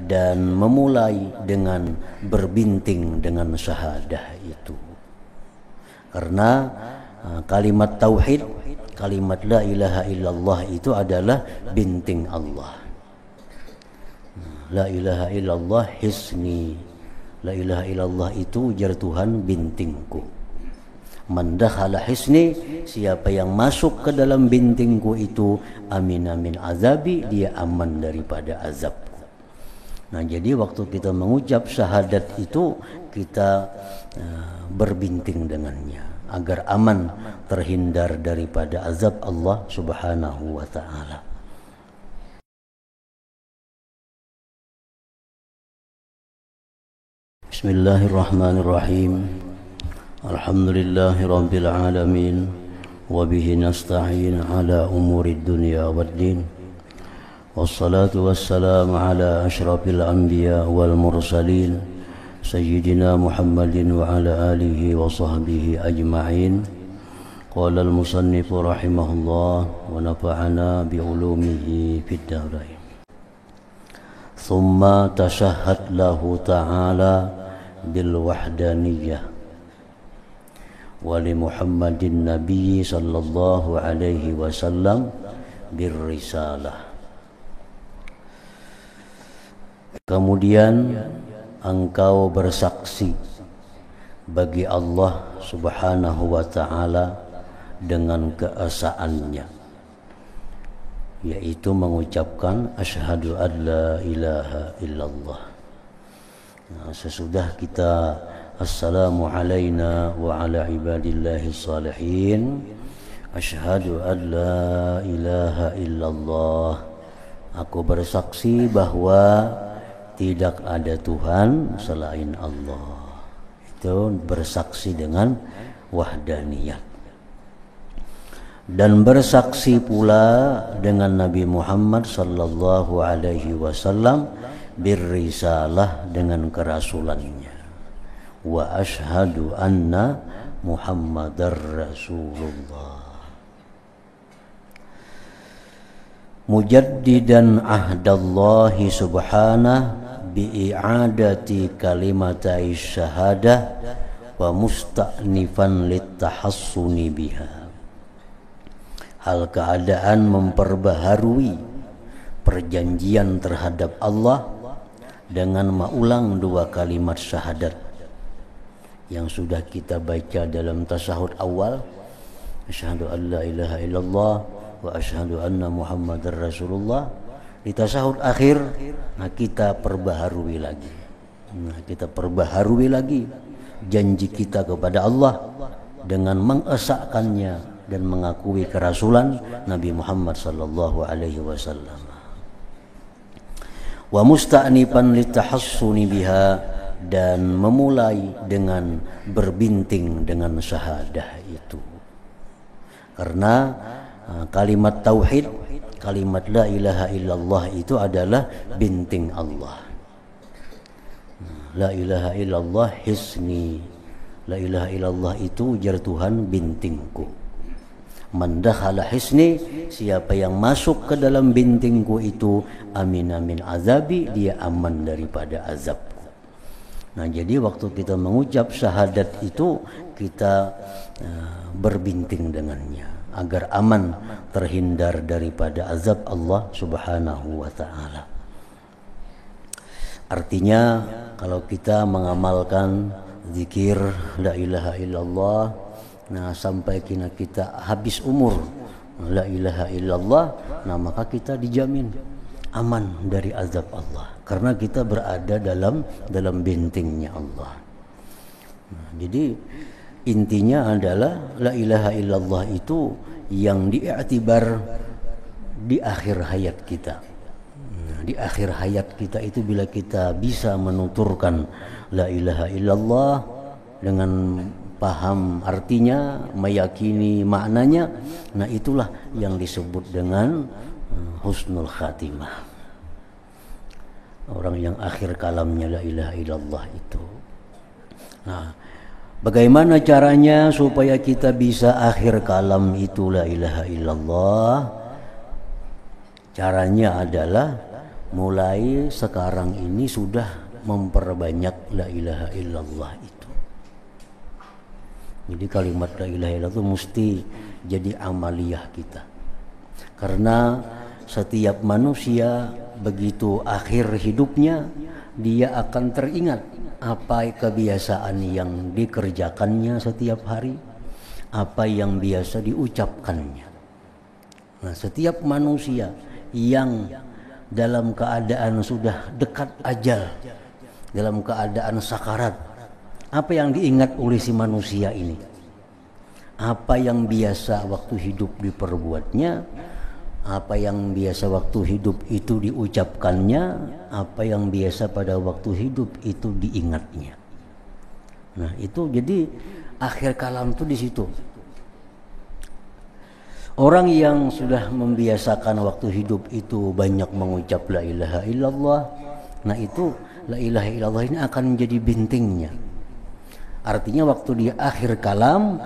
dan memulai dengan berbinting dengan syahadah itu. Karena kalimat tauhid, kalimat la ilaha illallah itu adalah binting Allah. La ilaha illallah hisni. La ilaha illallah itu ujar Tuhan bintingku. Man dakhala hisni, siapa yang masuk ke dalam bintingku itu amin amin azabi, dia aman daripada azabku. Nah, jadi waktu kita mengucap syahadat itu kita berbinting dengannya agar aman terhindar daripada azab Allah Subhanahu wa taala. Bismillahirrahmanirrahim. Alhamdulillahi rabbil alamin wa bihi nasta'in ala umurid dunya waddin. Wassalatu wassalamu ala asyrafil anbiya wal mursalin sayyidina Muhammadin wa ala alihi wa sahbihi ajma'in. Qala al-musannif rahimahullah wa nafa'ana bi ulumihi fid dharain. Thumma tashahhad lahu ta'ala bil wahdaniyah wa li Muhammadin Nabi sallallahu alaihi wasallam bir risalah. Kemudian engkau bersaksi bagi Allah Subhanahu wa taala dengan keesaannya, yaitu mengucapkan asyhadu an la ilaha illallah. Nah, sesudah kita assalamu alayna wa ala ibadillahi salihin, asyhadu an la ilaha illallah, aku bersaksi bahwa tidak ada Tuhan selain Allah. Itu bersaksi dengan wahdaniyat. Dan bersaksi pula dengan Nabi Muhammad sallallahu alaihi wasallam birrisalah, dengan kerasulannya. Wa asyhadu anna Muhammadar Rasulullah. Mujaddidan ahdallahi subhanahu bi'i'adati kalimatai syahadah wa musta'nifan littahassuni biha. Hal keadaan memperbaharui perjanjian terhadap Allah dengan mengulang dua kalimat syahadat yang sudah kita baca dalam tasyahud awal, asyhadu an la ilaha illallah wa asyhadu anna Muhammadar Rasulullah. Di tasyahud akhir, nah kita perbaharui lagi. Kita perbaharui lagi janji kita kepada Allah dengan mengesahkannya dan mengakui kerasulan Nabi Muhammad sallallahu alaihi wasallam. Wa musta'nifan litahassuni biha, dan memulai dengan berbinting dengan syahadah itu. Karena kalimat tauhid, kalimat la ilaha illallah itu adalah binting Allah. La ilaha illallah hisni. La ilaha illallah itu ujar Tuhan bintingku. Man dakhala hisni, siapa yang masuk ke dalam bintingku itu amin amin azabi, dia aman daripada azabku. Nah, jadi waktu kita mengucap syahadat itu kita berbinting dengannya agar aman terhindar daripada azab Allah Subhanahu wa taala. Artinya kalau kita mengamalkan zikir la ilaha illallah, nah sampai kita habis umur la ilaha illallah, nah maka kita dijamin aman dari azab Allah karena kita berada dalam bintingnya Allah. Nah, jadi intinya adalah la ilaha illallah itu yang diiktibar di akhir hayat kita. Nah, di akhir hayat kita itu bila kita bisa menuturkan la ilaha illallah dengan paham artinya, meyakini maknanya, nah itulah yang disebut dengan husnul khatimah. Orang yang akhir kalamnya la ilaha illallah itu. Nah, bagaimana caranya supaya kita bisa akhir kalam itu la ilaha illallah? Caranya adalah mulai sekarang ini sudah memperbanyak la ilaha illallah itu. Jadi kalimat la ilaha illallah itu mesti jadi amaliyah kita. Karena setiap manusia begitu akhir hidupnya dia akan teringat apa kebiasaan yang dikerjakannya setiap hari, apa yang biasa diucapkannya. Nah, setiap manusia yang dalam keadaan sudah dekat ajal, dalam keadaan sakarat, apa yang diingat oleh si manusia ini? Apa yang biasa waktu hidup diperbuatnya, apa yang biasa waktu hidup itu diucapkannya, apa yang biasa pada waktu hidup itu diingatnya. Nah, itu jadi akhir kalam itu di situ. Orang yang sudah membiasakan waktu hidup itu banyak mengucap la ilaha illallah, nah itu la ilaha illallah ini akan menjadi bintingnya. Artinya waktu dia akhir kalam,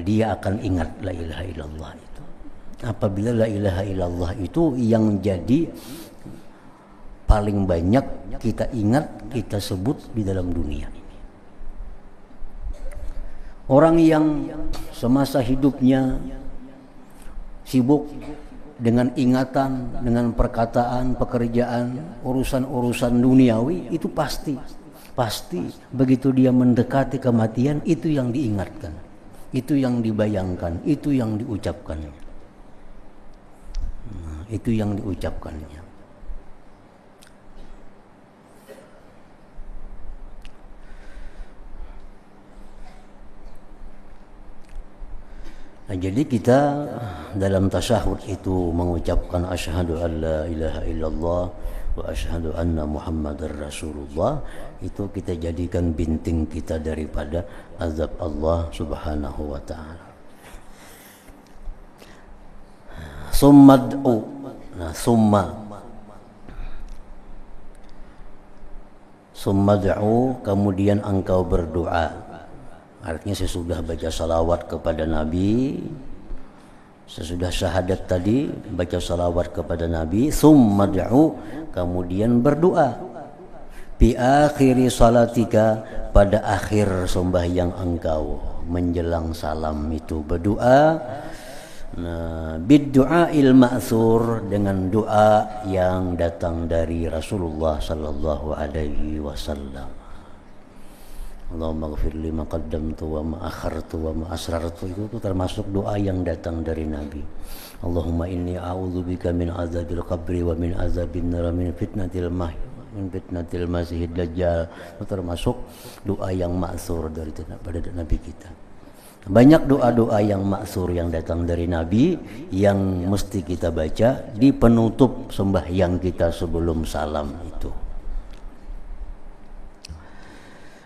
dia akan ingat la ilaha illallah itu. Apabila la ilaha illallah itu yang jadi paling banyak kita ingat, kita sebut di dalam dunia ini. Orang yang semasa hidupnya sibuk dengan ingatan, dengan perkataan, pekerjaan, urusan-urusan duniawi, itu pasti begitu dia mendekati kematian, itu yang diingatkan, itu yang dibayangkan, itu yang diucapkannya. Nah, itu yang diucapkannya. Nah, jadi kita dalam tasyahud itu mengucapkan asyhadu an la ilaha illallah wa asyhadu anna muhammadar rasulullah, itu kita jadikan binting kita daripada azab Allah subhanahu wa ta'ala. Summad'u, nah summad'u, kemudian engkau berdoa. Artinya sesudah baca salawat kepada Nabi, sesudah syahadat tadi baca salawat kepada Nabi, summad'u, kemudian berdoa. Bi akhiri salatika, pada akhir sembahyang engkau, menjelang salam itu berdoa. Nah, bid-du'ail ma'thur, dengan doa yang datang dari Rasulullah sallallahu alaihi wasallam. Allahumma ghafir li ma qaddamtu wa ma akhartu wa ma asrartu, itu termasuk doa yang datang dari Nabi. Allahumma inni a'udzubika min azabil qabri wa min azabin nar min fitnatil masihid dajjal, itu termasuk doa yang ma'tsur dari pada Nabi kita. Banyak doa-doa yang ma'tsur yang datang dari Nabi yang mesti kita baca di penutup sembahyang kita sebelum salam itu.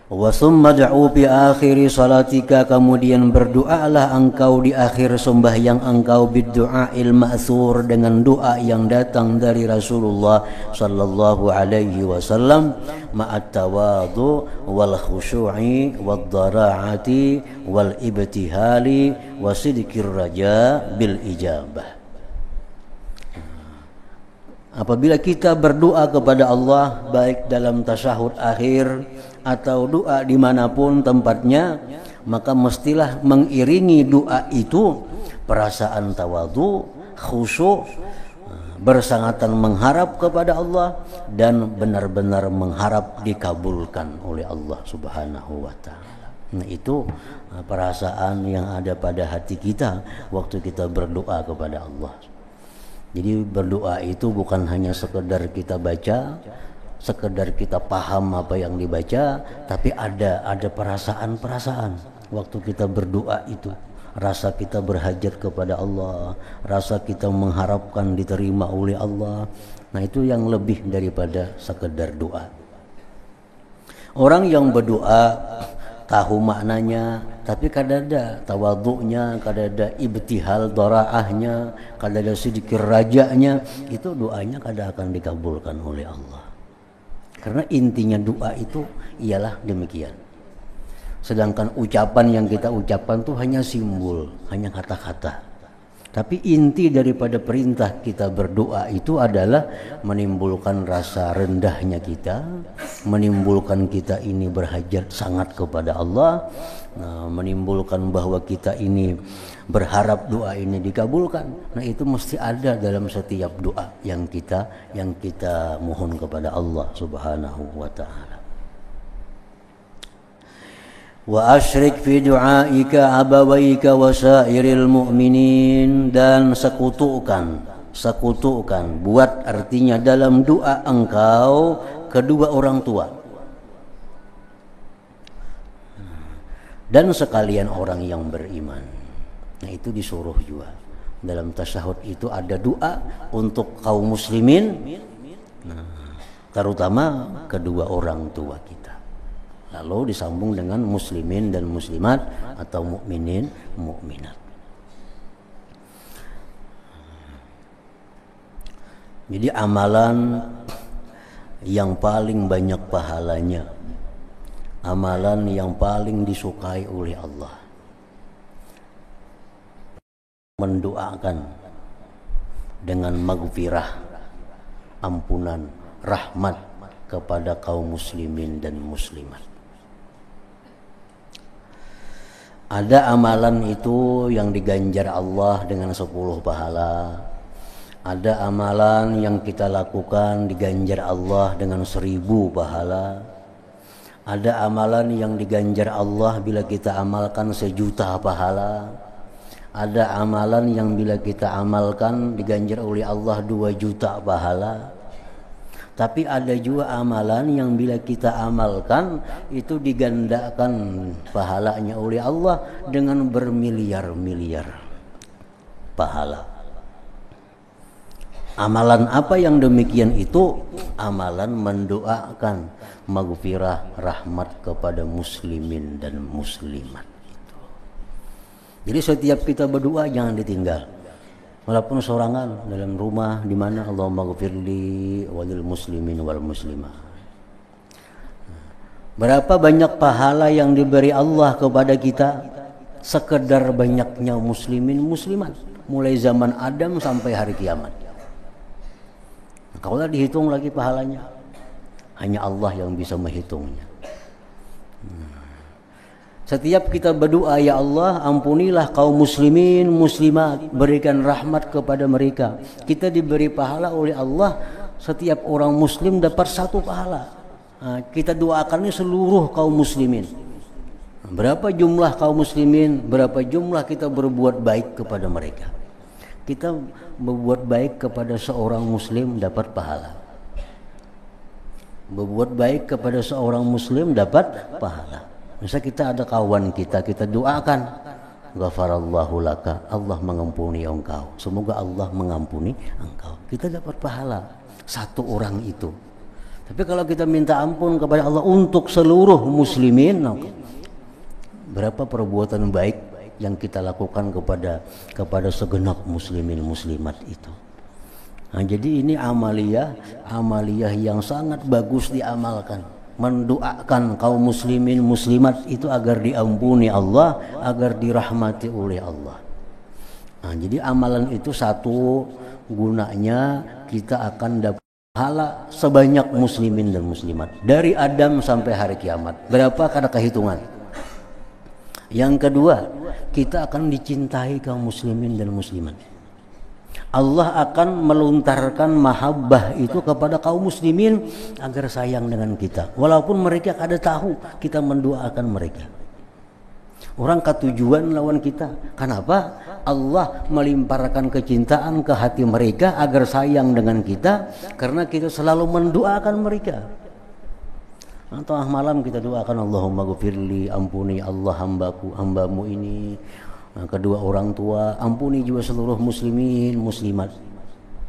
Wa summa da'u bi akhiri salatika, kemudian berdoalah engkau di akhir sembahyang engkau bid-du'ail ma'thur, dengan doa yang datang dari Rasulullah sallallahu alaihi wasallam, ma'at tawadhu wal khusyu'i wad dara'ati wal ibtihali wa sidqir raja bil ijabah. Apabila kita berdoa kepada Allah baik dalam tasyahud akhir atau doa dimanapun tempatnya, maka mestilah mengiringi doa itu perasaan tawadhu, khusyuk, bersangatan mengharap kepada Allah, dan benar-benar mengharap dikabulkan oleh Allah subhanahu wa ta'ala. Nah, itu perasaan yang ada pada hati kita waktu kita berdoa kepada Allah. Jadi berdoa itu bukan hanya sekedar kita baca, sekedar kita paham apa yang dibaca, tapi ada perasaan-perasaan waktu kita berdoa itu. Rasa kita berhajat kepada Allah, rasa kita mengharapkan diterima oleh Allah. Nah, itu yang lebih daripada sekedar doa. Orang yang berdoa tahu maknanya, tapi kadada tawadhu'nya, kadada ibtihal dara'ahnya, kadada sedikit rajanya, itu doanya kada akan dikabulkan oleh Allah. Karena intinya doa itu ialah demikian. Sedangkan ucapan yang kita ucapkan itu hanya simbol, hanya kata-kata. Tapi inti daripada perintah kita berdoa itu adalah menimbulkan rasa rendahnya kita, menimbulkan kita ini berhajat sangat kepada Allah, menimbulkan bahwa kita ini berharap doa ini dikabulkan. Nah, itu mesti ada dalam setiap doa yang kita mohon kepada Allah Subhanahu wa taala. Wa asyrik fi du'aika abawaika wa sairil mu'minin, dan sekutukan buat artinya dalam doa engkau kedua orang tua dan sekalian orang yang beriman. Nah, itu disuruh juga dalam tasyahud itu ada doa untuk kaum muslimin, terutama kedua orang tua kita. Lalu disambung dengan muslimin dan muslimat atau mukminin, mukminat. Jadi amalan yang paling banyak pahalanya, amalan yang paling disukai oleh Allah, mendoakan dengan maghfirah, ampunan, rahmat kepada kaum muslimin dan muslimat. Ada amalan itu yang diganjar Allah dengan 10 pahala. Ada amalan yang kita lakukan diganjar Allah dengan 1000 pahala. Ada amalan yang diganjar Allah bila kita amalkan 1.000.000 pahala. Ada amalan yang bila kita amalkan diganjar oleh Allah 2.000.000 pahala. Tapi ada juga amalan yang bila kita amalkan itu digandakan pahalanya oleh Allah dengan bermiliar-miliar pahala. Amalan apa yang demikian itu? Amalan mendoakan maghfirah, rahmat kepada muslimin dan muslimat. Jadi setiap kita berdoa jangan ditinggal. Walaupun sorangan dalam rumah di mana Allahumma ghfirli walil muslimin wal muslimah. Berapa banyak pahala yang diberi Allah kepada kita sekedar banyaknya muslimin muslimat mulai zaman Adam sampai hari kiamat. Kalau dihitung lagi pahalanya, hanya Allah yang bisa menghitungnya. Setiap kita berdoa, ya Allah ampunilah kaum muslimin muslimat, berikan rahmat kepada mereka. Kita diberi pahala oleh Allah, setiap orang muslim dapat 1 pahala. Kita doakannya seluruh kaum muslimin. Berapa jumlah kaum muslimin, berapa jumlah kita berbuat baik kepada mereka. Kita berbuat baik kepada seorang muslim dapat pahala. Berbuat baik kepada seorang muslim dapat pahala. Misal kita ada kawan kita doakan, ghafarallahu laka, Allah mengampuni engkau, semoga Allah mengampuni engkau. Kita dapat pahala 1 orang itu. Tapi kalau kita minta ampun kepada Allah untuk seluruh muslimin, berapa perbuatan baik yang kita lakukan kepada segenap muslimin muslimat itu. Nah, jadi ini amaliyah yang sangat bagus diamalkan. Mendoakan kaum muslimin muslimat itu agar diampuni Allah, agar dirahmati oleh Allah. Nah, jadi amalan itu satu gunanya kita akan dapat pahala sebanyak muslimin dan muslimat dari Adam sampai hari kiamat. Berapa kada kehitungan. Yang kedua, kita akan dicintai kaum muslimin dan muslimat. Allah akan melontarkan mahabbah itu kepada kaum muslimin agar sayang dengan kita. Walaupun mereka kada tahu kita mendoakan mereka. Orang ketujuan lawan kita. Kenapa? Allah melimparkan kecintaan ke hati mereka agar sayang dengan kita karena kita selalu mendoakan mereka. Tengah malam kita doakan Allahumma ghfirli, ampuni Allah hambamu ini. Kedua orang tua, ampuni juga seluruh muslimin muslimat.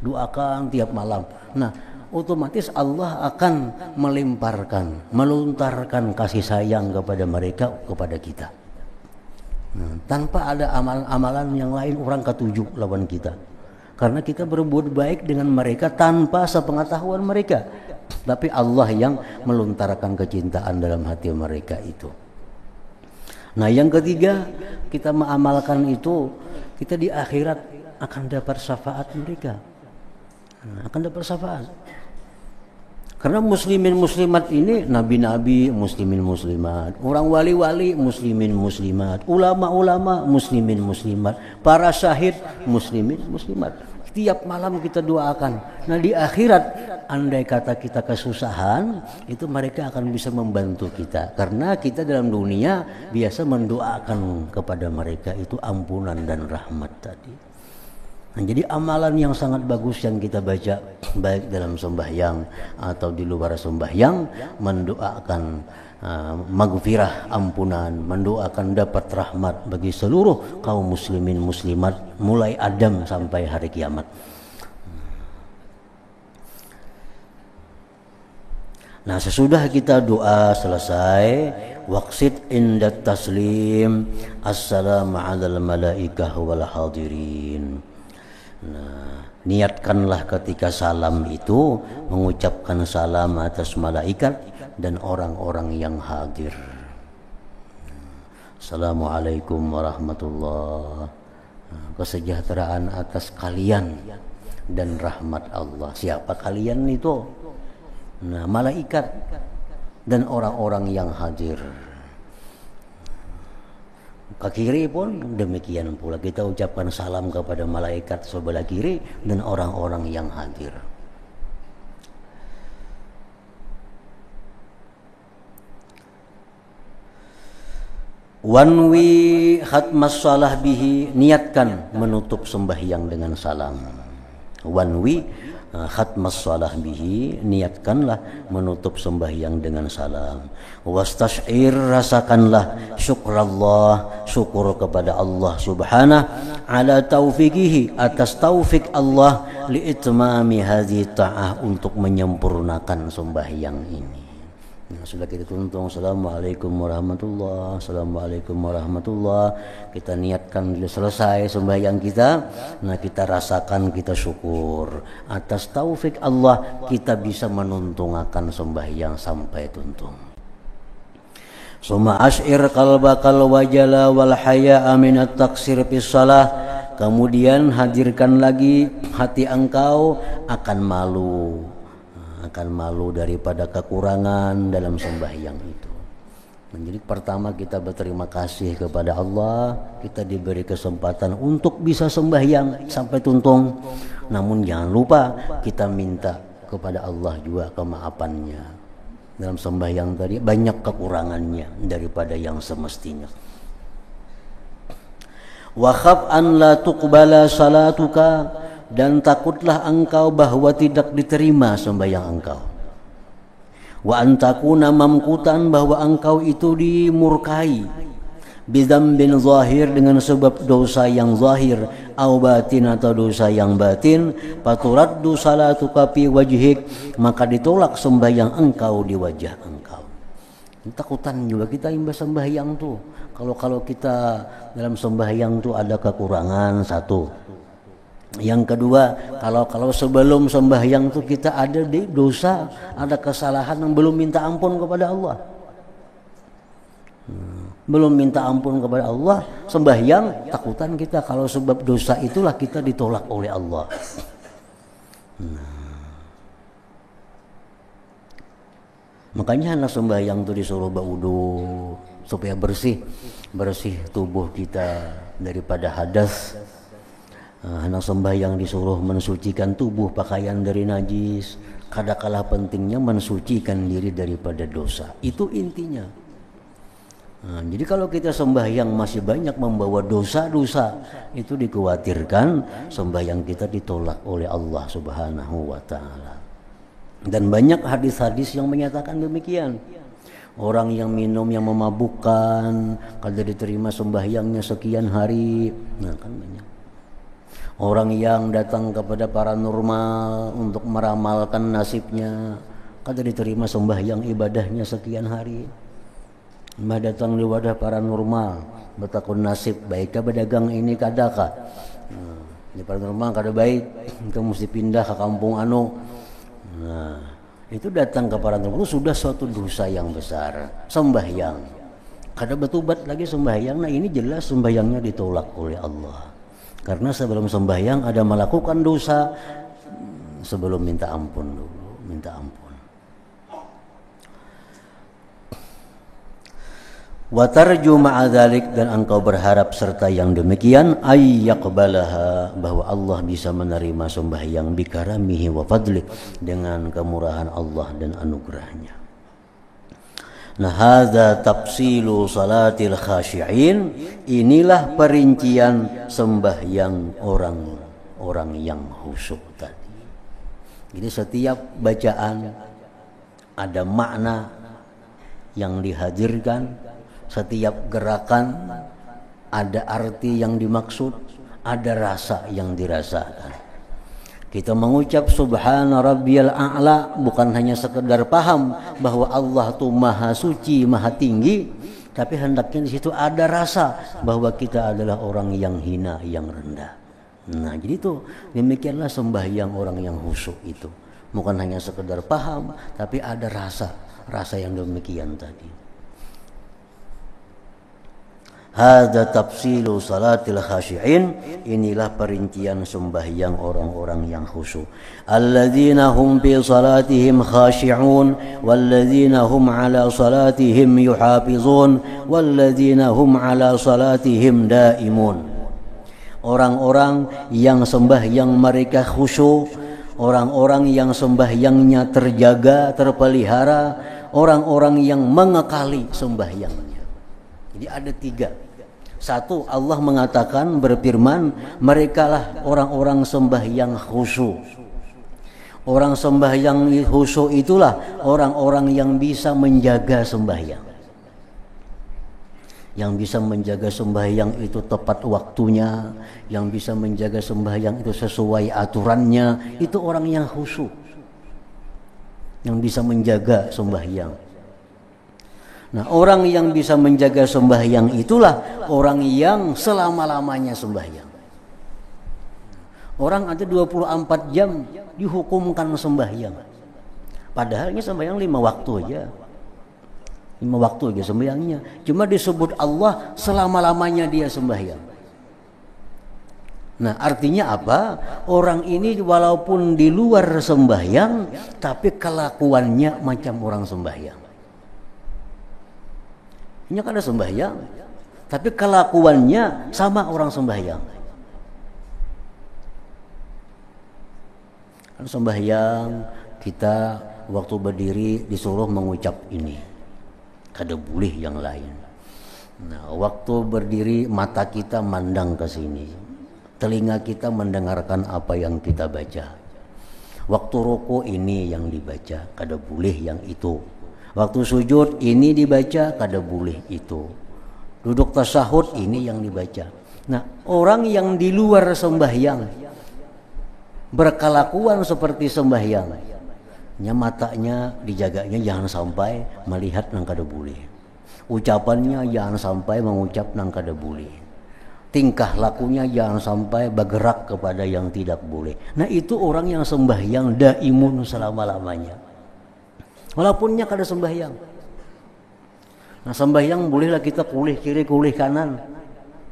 Doakan tiap malam. Nah, otomatis Allah akan melontarkan kasih sayang kepada mereka, kepada kita. Tanpa ada amalan yang lain orang ketujuh lawan kita. Karena kita berbuat baik dengan mereka tanpa sepengetahuan mereka. Tapi Allah yang melontarkan kecintaan dalam hati mereka itu. Nah, yang ketiga, kita mengamalkan itu, kita di akhirat akan dapat syafaat mereka. Akan dapat syafaat. Karena muslimin muslimat ini nabi-nabi, muslimin muslimat, orang wali-wali muslimin muslimat, ulama-ulama muslimin muslimat, para syahid muslimin muslimat. Tiap malam kita doakan. Nah di akhirat andai kata kita kesusahan, itu mereka akan bisa membantu kita. Karena kita dalam dunia biasa mendoakan kepada mereka itu ampunan dan rahmat tadi. Nah, jadi amalan yang sangat bagus yang kita baca baik dalam sembahyang atau di luar sembahyang, mendoakan maghfirah, ampunan, mendoakan dapat rahmat bagi seluruh kaum muslimin muslimat mulai Adam sampai hari kiamat. Nah sesudah kita doa selesai, waqsid indat taslim assalamu alal malaikah wal hadirin. Nah, niatkanlah ketika salam itu mengucapkan salam atas malaikat dan orang-orang yang hadir. Assalamualaikum warahmatullahi wabarakatuh. Kesejahteraan atas kalian dan rahmat Allah. Siapa kalian itu? Nah, malaikat dan orang-orang yang hadir. Ke kiri pun demikian pula, kita ucapkan salam kepada malaikat sebelah kiri dan orang-orang yang hadir. Wanwi khatmas salah bihi, niatkan menutup sembahyang dengan salam. Wanwi khatmas salah bihi, niatkanlah menutup sembahyang dengan salam. Wastash'ir, rasakanlah syukrallah, syukur kepada Allah subhanahu ala taufiqihi, atas taufik Allah li itmami hadhi ta'ah, untuk menyempurnakan sembahyang ini. Nah, sudah kita tuntung assalamualaikum warahmatullah, assalamualaikum warahmatullah, kita niatkan sudah selesai sembahyang kita. Nah kita rasakan, kita syukur atas taufik Allah, kita bisa menuntungakan sembahyang sampai tuntung. Summa ash'ir qalbakal wajala wal haya'a minat taksir fis shalah, kemudian hadirkan lagi hati engkau akan malu daripada kekurangan dalam sembahyang itu. Jadi pertama kita berterima kasih kepada Allah, kita diberi kesempatan untuk bisa sembahyang sampai tuntung. Namun jangan lupa kita minta kepada Allah juga kemaafannya. Dalam sembahyang tadi banyak kekurangannya daripada yang semestinya. Wa khaf an la tuqbala salatuka, dan takutlah engkau bahwa tidak diterima sembahyang engkau. Wa antakuna mamkutan, bahwa engkau itu dimurkai. Bidzambin zahir, dengan sebab dosa yang zahir, au batin, atau dosa yang batin. Faturaddu salatuka fi wajhik, maka ditolak sembahyang engkau di wajah engkau. Takutan juga kita imbas sembahyang tuh. Kalau kita dalam sembahyang tuh ada kekurangan satu. Yang kedua, kalau sebelum sembahyang tuh kita ada di dosa, ada kesalahan yang belum minta ampun kepada Allah. Belum minta ampun kepada Allah, sembahyang takutan kita kalau sebab dosa itulah kita ditolak oleh Allah. Makanya anak sembahyang tuh disuruh berwudu supaya bersih tubuh kita daripada hadas. Anak sembahyang disuruh mensucikan tubuh, pakaian dari najis. Kadangkala pentingnya mensucikan diri daripada dosa. Itu intinya. Jadi kalau kita sembahyang masih banyak membawa dosa-dosa, itu dikhawatirkan sembahyang kita ditolak oleh Allah Subhanahu wa ta'ala. Dan banyak hadis-hadis yang menyatakan demikian. Orang yang minum, yang memabukkan, kalau diterima sembahyangnya sekian hari. Nah kan banyak. Orang yang datang kepada paranormal untuk meramalkan nasibnya, kada diterima sembahyang ibadahnya sekian hari. Mbah datang di wadah paranormal, bertakun nasib, baikkah berdagang ini kadakah? Di paranormal kada baik, kamu mesti pindah ke kampung anu. Nah, itu datang ke paranormal itu sudah suatu dosa yang besar. Sembahyang kada bertobat lagi sembahyang, nah ini jelas sembahyangnya ditolak oleh Allah. Karena sebelum sembahyang ada melakukan dosa, sebelum minta ampun dulu, minta ampun. Wa tarju ma'a dzalik, dan engkau berharap serta yang demikian ay yaqbalaha, bahwa Allah bisa menerima sembahyang bikaramihi wa fadli, dengan kemurahan Allah dan anugerahnya. Nah, hadza tafsilu salatil khashi'in, inilah perincian sembahyang orang-orang yang khusyuk tadi. Jadi setiap bacaan ada makna yang dihadirkan, setiap gerakan ada arti yang dimaksud, ada rasa yang dirasakan. Kita mengucap subhana rabbiyal a'la bukan hanya sekedar paham bahwa Allah itu maha suci, maha tinggi, tapi hendaknya di situ ada rasa bahwa kita adalah orang yang hina, yang rendah. Nah, jadi itu demikianlah sembahyang orang yang khusyuk itu. Bukan hanya sekedar paham, tapi ada rasa yang demikian tadi. Hadza tafsilu salatil khashi'in, inilah perincian sembahyang orang-orang yang khusyuk. Alladzina hum fi salatihim khashi'un walladzina hum ala salatihim yuhafizun walladzina hum ala salatihim daimun. Orang-orang yang sembahyang mereka khusyuk, orang-orang yang sembahyangnya terjaga, terpelihara, orang-orang yang mengekali sembahyangnya. Jadi ada 3. Satu, Allah mengatakan, berfirman, merekalah orang-orang sembahyang khusyuk. Orang sembahyang khusyuk itulah orang-orang yang bisa menjaga sembahyang. Yang bisa menjaga sembahyang itu tepat waktunya, yang bisa menjaga sembahyang itu sesuai aturannya, itu orang yang khusyuk. Yang bisa menjaga sembahyang. Nah, orang yang bisa menjaga sembahyang itulah orang yang selama-lamanya sembahyang. Orang ada 24 jam dihukumkan sembahyang. Padahal ini sembahyang 5 waktu aja. 5 waktu aja sembahyangnya. Cuma disebut Allah selama-lamanya dia sembahyang. Nah, artinya apa? Orang ini walaupun di luar sembahyang, tapi kelakuannya macam orang sembahyang. Ini kan ada sembahyang, tapi kelakuannya sama orang sembahyang. Kan sembahyang kita waktu berdiri disuruh mengucap ini, kada boleh yang lain. Nah, waktu berdiri mata kita mandang ke sini, telinga kita mendengarkan apa yang kita baca. Waktu ruku ini yang dibaca, kada boleh yang itu. Waktu sujud ini dibaca, kada boleh itu. Duduk tasyahud ini yang dibaca. Nah, orang yang di luar sembahyang berkelakuan seperti sembahyang, matanya dijaganya jangan sampai melihat nang kada boleh. Ucapannya jangan sampai mengucap nang kada boleh. Tingkah lakunya jangan sampai bergerak kepada yang tidak boleh. Nah, itu orang yang sembahyang daimun selama-lamanya. Walaupunnya kada sembahyang. Nah, sembahyang bolehlah kita kulih kiri, kulih kanan.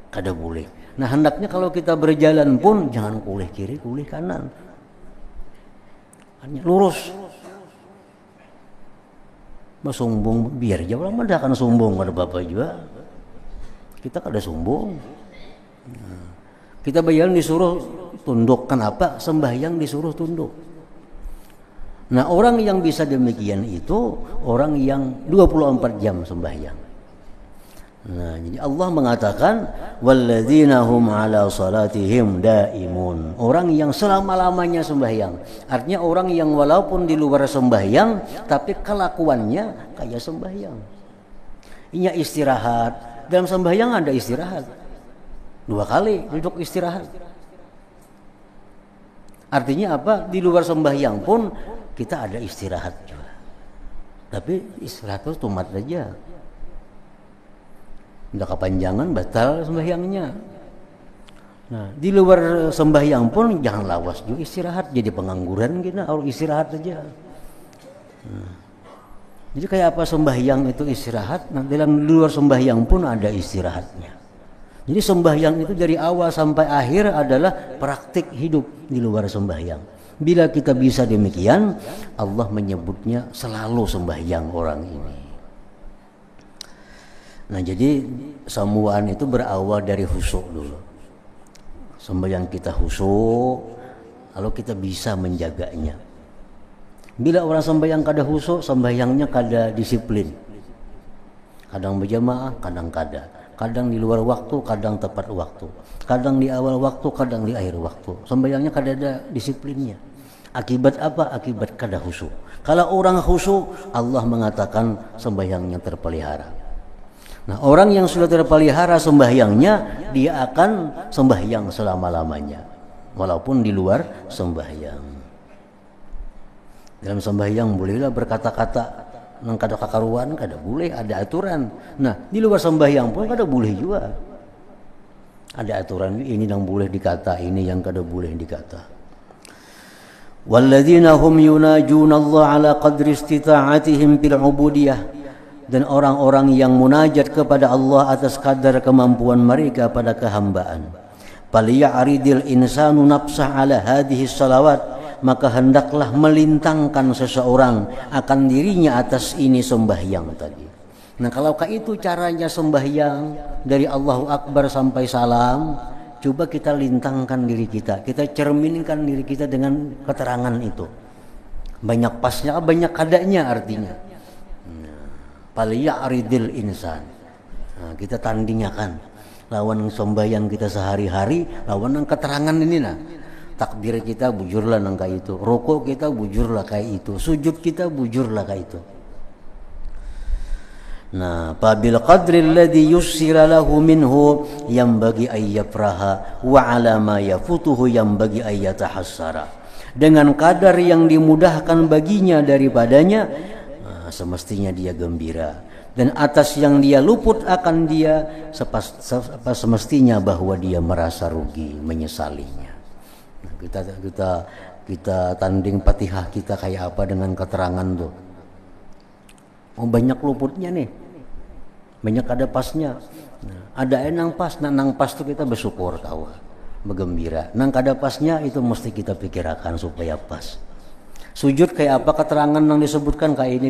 Kada boleh. Nah, hendaknya kalau kita berjalan pun jangan kulih kiri, kulih kanan. Hanya lurus. Sombong biar aja orang mana akan sombong pada bapak juga. Kita kada sombong. Nah, kita berjalan disuruh tunduk. Kenapa? Sembahyang disuruh tunduk. Nah, orang yang bisa demikian itu orang yang 24 jam sembahyang. Nah, jadi Allah mengatakan walladzina hum ala salatihim daimun, orang yang selama-lamanya sembahyang. Artinya orang yang walaupun di luar sembahyang tapi kelakuannya kayak sembahyang. Ini istirahat. Dalam sembahyang ada istirahat. 2 kali duduk istirahat. Artinya apa? Di luar sembahyang pun kita ada istirahat juga. Tapi istirahat itu tomat aja. Udah kepanjangan batal sembahyangnya. Nah, di luar sembahyang pun jangan lawas juga istirahat, jadi pengangguran kita, harus istirahat aja. Nah, jadi kayak apa sembahyang itu istirahat, nah dalam luar sembahyang pun ada istirahatnya. Jadi sembahyang itu dari awal sampai akhir adalah praktik hidup di luar sembahyang. Bila kita bisa demikian, Allah menyebutnya selalu sembahyang orang ini. Nah, jadi sembuhan itu berawal dari khusyuk dulu. Sembahyang kita khusyuk, lalu kita bisa menjaganya. Bila orang sembahyang kada khusyuk, sembahyangnya kada disiplin. Kadang berjamaah, kadang kada. Kadang di luar waktu, kadang tepat waktu. Kadang di awal waktu, kadang di akhir waktu. Sembahyangnya kada ada disiplinnya. Akibat apa? Akibat kada khusyuk. Kalau orang khusyuk, Allah mengatakan sembahyangnya terpelihara. Nah, orang yang sudah terpelihara sembahyangnya, dia akan sembahyang selama-lamanya, walaupun di luar sembahyang. Dalam sembahyang bolehlah berkata-kata nang kada kakaruan, kada boleh, ada aturan. Nah, di luar sembahyang pun kada boleh juga. Ada aturan, ini yang boleh dikata, ini yang kada boleh dikata. Walladzina hum yunajuna Allah ala qadri istita'atihim fil ubudiyah, dan orang-orang yang munajat kepada Allah atas kadar kemampuan mereka pada kehambaan. Faliya'ridil insanu nafsah ala hadhihi salawat, maka hendaklah melintangkan seseorang akan dirinya atas ini sembahyang tadi. Nah, kalau itu caranya sembahyang dari Allahu Akbar sampai salam, coba kita lintangkan diri kita, kita cerminkan diri kita dengan keterangan itu. Banyak pasnya, banyak kadanya artinya. Faliya'ridil insan. Nah, kita tandingakan lawan sembahyang kita sehari-hari, lawan keterangan ini nah. Takbir kita bujurlah nang kayak itu, rukuk kita bujurlah kayak itu, sujud kita bujurlah kayak itu. Nah, fabil qadri alladhi yussira lahu minhu yanbaghi ay yafraha wa ala ma yafutuhu yanbaghi ay yatahassara. Dengan kadar yang dimudahkan baginya daripadanya, semestinya dia gembira, dan atas yang dia luput akan dia semestinya bahwa dia merasa rugi, menyesalinya. Nah, kita tanding Fatihah kita kayak apa dengan keterangan tuh. Oh, banyak luputnya nih, banyak ada pasnya. Nah, ada nang pas, nang pas tuh kita bersyukur kawa, bergembira. Nang kada pasnya itu mesti kita pikirkan supaya pas. Sujud kayak apa keterangan yang disebutkan kayak ini.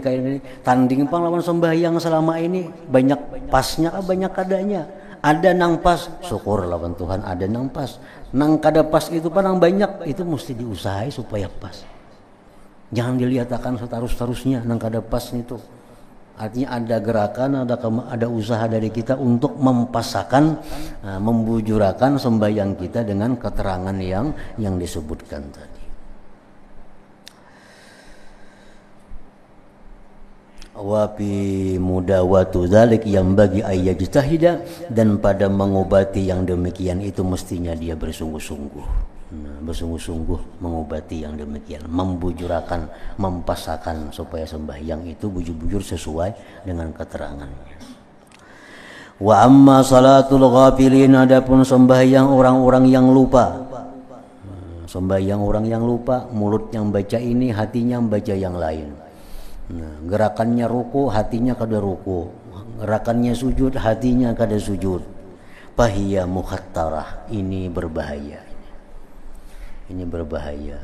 Tanding lawan sembahyang selama ini banyak pasnya, banyak kadanya. Ada nang pas, syukur lawan Tuhan. Ada nang pas, nang kada pas itu nang banyak, itu mesti diusahai supaya pas. Jangan dilihat akan seterus-terusnya nang kada pas itu. Artinya ada gerakan, ada usaha dari kita untuk mempasakan, membujurakan sembahyang kita dengan keterangan yang disebutkan tadi. Wa fi mudawatu dzalik yang bagi ayyajtahida, dan pada mengobati yang demikian itu mestinya dia bersungguh-sungguh. Nah, bersungguh-sungguh mengobati yang demikian, membujurakan, mempasakan supaya sembahyang itu bujur-bujur sesuai dengan keterangannya. Wa amma salatul ghafilin, adapun sembahyang orang-orang yang lupa. Sembahyang orang yang lupa, mulut yang baca ini, hatinya baca yang lain. Nah, gerakannya ruku, hatinya kada ruku. Gerakannya sujud, hatinya kada sujud. Fahiya mukhattarah, ini berbahaya. Ini berbahaya.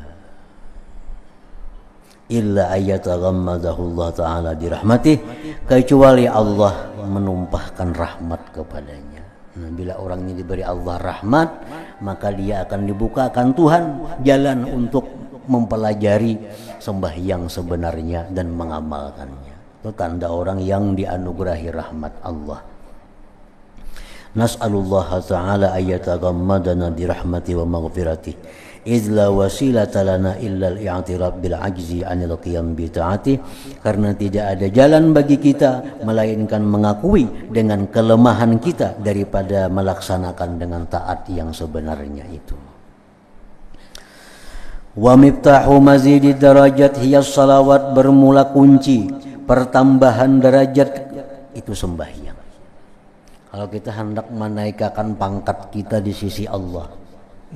Illa ayyataghammadahu Allah Ta'ala dirahmatih, kecuali Allah menumpahkan rahmat kepadanya. Nah, bila orang ini diberi Allah rahmat, maka dia akan dibukakan Tuhan jalan untuk mempelajari sembahyang sebenarnya dan mengamalkannya. Itu tanda orang yang dianugerahi rahmat Allah. Nas'alullah ta'ala ayyataghammadana dirahmati wa maghfirati idh la wasilata lana illa al-i'tiraf bil ajzi 'anil qiyam bi ta'ati, karena tidak ada jalan bagi kita melainkan mengakui dengan kelemahan kita daripada melaksanakan dengan taat yang sebenarnya itu. Wa miftahu mazidid darajat hiya salawat, bermula kunci pertambahan derajat itu sembahyang. Kalau kita hendak menaikkan pangkat kita di sisi Allah,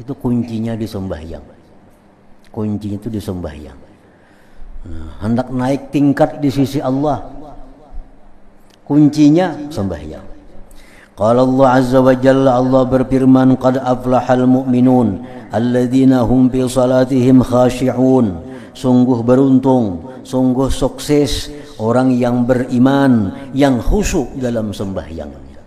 itu kuncinya di sembahyang. Kuncinya itu di sembahyang. Nah, hendak naik tingkat di sisi Allah, kuncinya sembahyang. Qala Allah azza wa jalla, Allah berfirman, qad aflahal mu'minun alladzina hum fi salatihim khashi'un. Sungguh beruntung, sungguh sukses orang yang beriman yang khusyuk dalam sembahyangnya.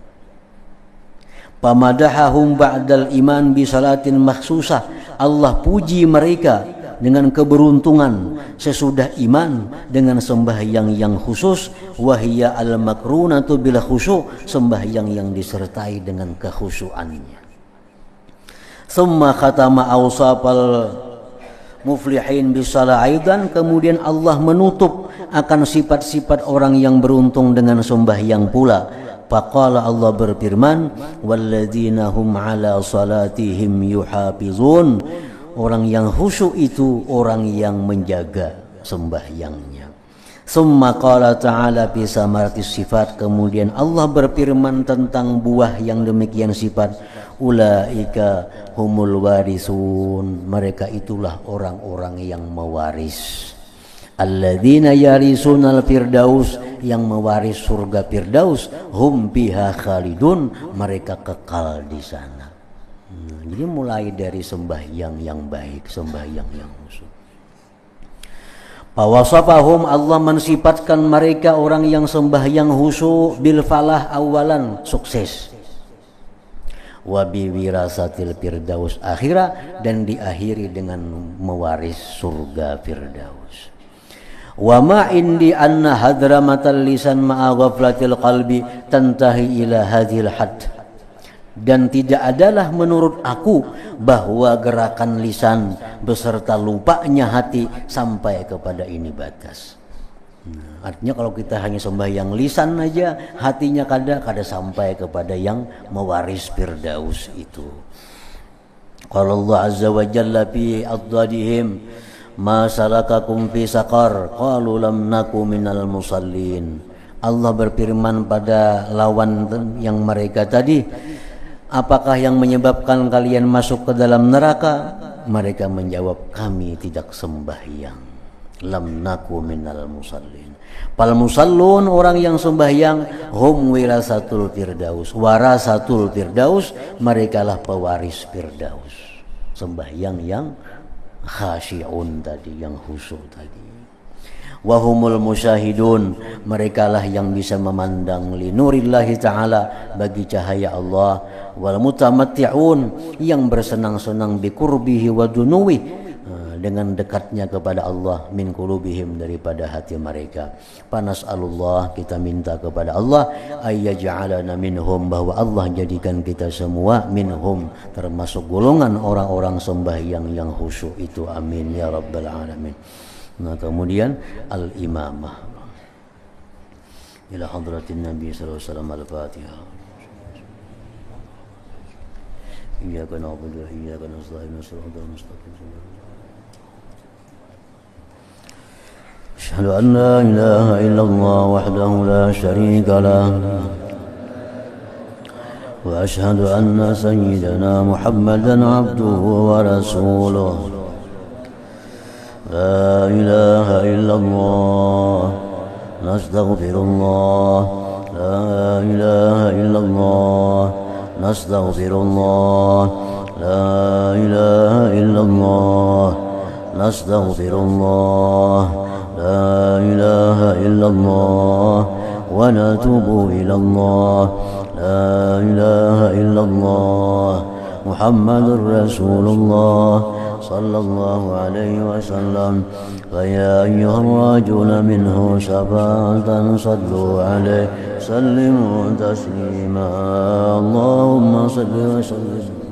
Pamadahahum ba'dal iman bi salatin makhsusah. Allah puji mereka dengan keberuntungan sesudah iman dengan sembahyang yang khusus. Wahia al-makrunatu bil khusyuk, sembahyang yang disertai dengan kekhusyuannya. Summa khatama awsafal muflihin bisalah aidan, kemudian Allah menutup akan sifat-sifat orang yang beruntung dengan sembahyang pula. Faqala, Allah berfirman, walladzina hum ala salatihim yuhafizun. Orang yang khusyuk itu orang yang menjaga sembahyangnya. Summa qala ta'ala fi samaratis sifat, kemudian Allah berfirman tentang buah yang demikian sifat. Ulaika humul warisun, mereka itulah orang-orang yang mewaris. Alladzina yarisunal firdaus, yang mewaris surga firdaus. Hum biha khalidun, mereka kekal di sana. Jadi mulai dari sembahyang yang baik, sembahyang yang khusyuk. Pawasafahum, Allah mensifatkan mereka orang yang sembahyang khusyuk bil falah, awalan sukses. Wa bi wirasatil firdaus akhirah, dan diakhiri dengan mewaris surga firdaus. Wa ma indi anna hadramatal lisan ma'a ghaflatil qalbi tantahi ila hadhil hadd. Dan tidak adalah menurut aku bahwa gerakan lisan beserta lupanya hati sampai kepada ini batas. Artinya kalau kita hanya sembahyang lisan aja, hatinya kada sampai kepada yang mewaris firdaus itu. Qala Allah azza wa jalla fi adadihim, ma salakakum fi saqar, qalu lam naku minal musallin. Allah berfirman pada lawan yang mereka tadi, apakah yang menyebabkan kalian masuk ke dalam neraka? Mereka menjawab, kami tidak sembahyang. Lam naku minal musallin. Pal musallun, orang yang sembahyang, hum wirasatul firdaus, warasatul firdaus, merekalah pewaris firdaus. Sembahyang yang khasyi'un tadi, yang khusyuk tadi. Wahumul musyahidun, merekalah yang bisa memandang linurillahi ta'ala, bagi cahaya Allah. Wal mutamatti'un, yang bersenang-senang biqurbihi wa dunuwi, dengan dekatnya kepada Allah, min qulubihim, daripada hati mereka. Panas'alullah, kita minta kepada Allah, ayyaj'alana minhum, bahwa Allah jadikan kita semua minhum, termasuk golongan orang-orang sembahyang yang khusyuk itu. Amin ya rabbal alamin. Nah, kemudian al-imamah ila hadratin Nabi sallallahu alaihi wasallam, al-Fatihah. Iyyaka na'budu wa iyyaka nasta'in, shiratal mustaqim. Asyhadu an la ilaha illallah wahdahu la syarika lah, wa asyhadu anna sayyidana Muhammadan abduhu wa rasuluh. La ilaha illallah, nastaghfirullah. La ilaha illallah, nastaghfirullah. La ilaha illallah, nastaghfirullah. La ilaha illallah, wa natubu ilallah. La ilaha illallah, Muhammadur Rasulullah sallallahu alaihi wasallam. Fa ya ayyuhar rajuna minhu syafa'atan sallu alaihi sallimu taslima. Allahumma salli wa sallim.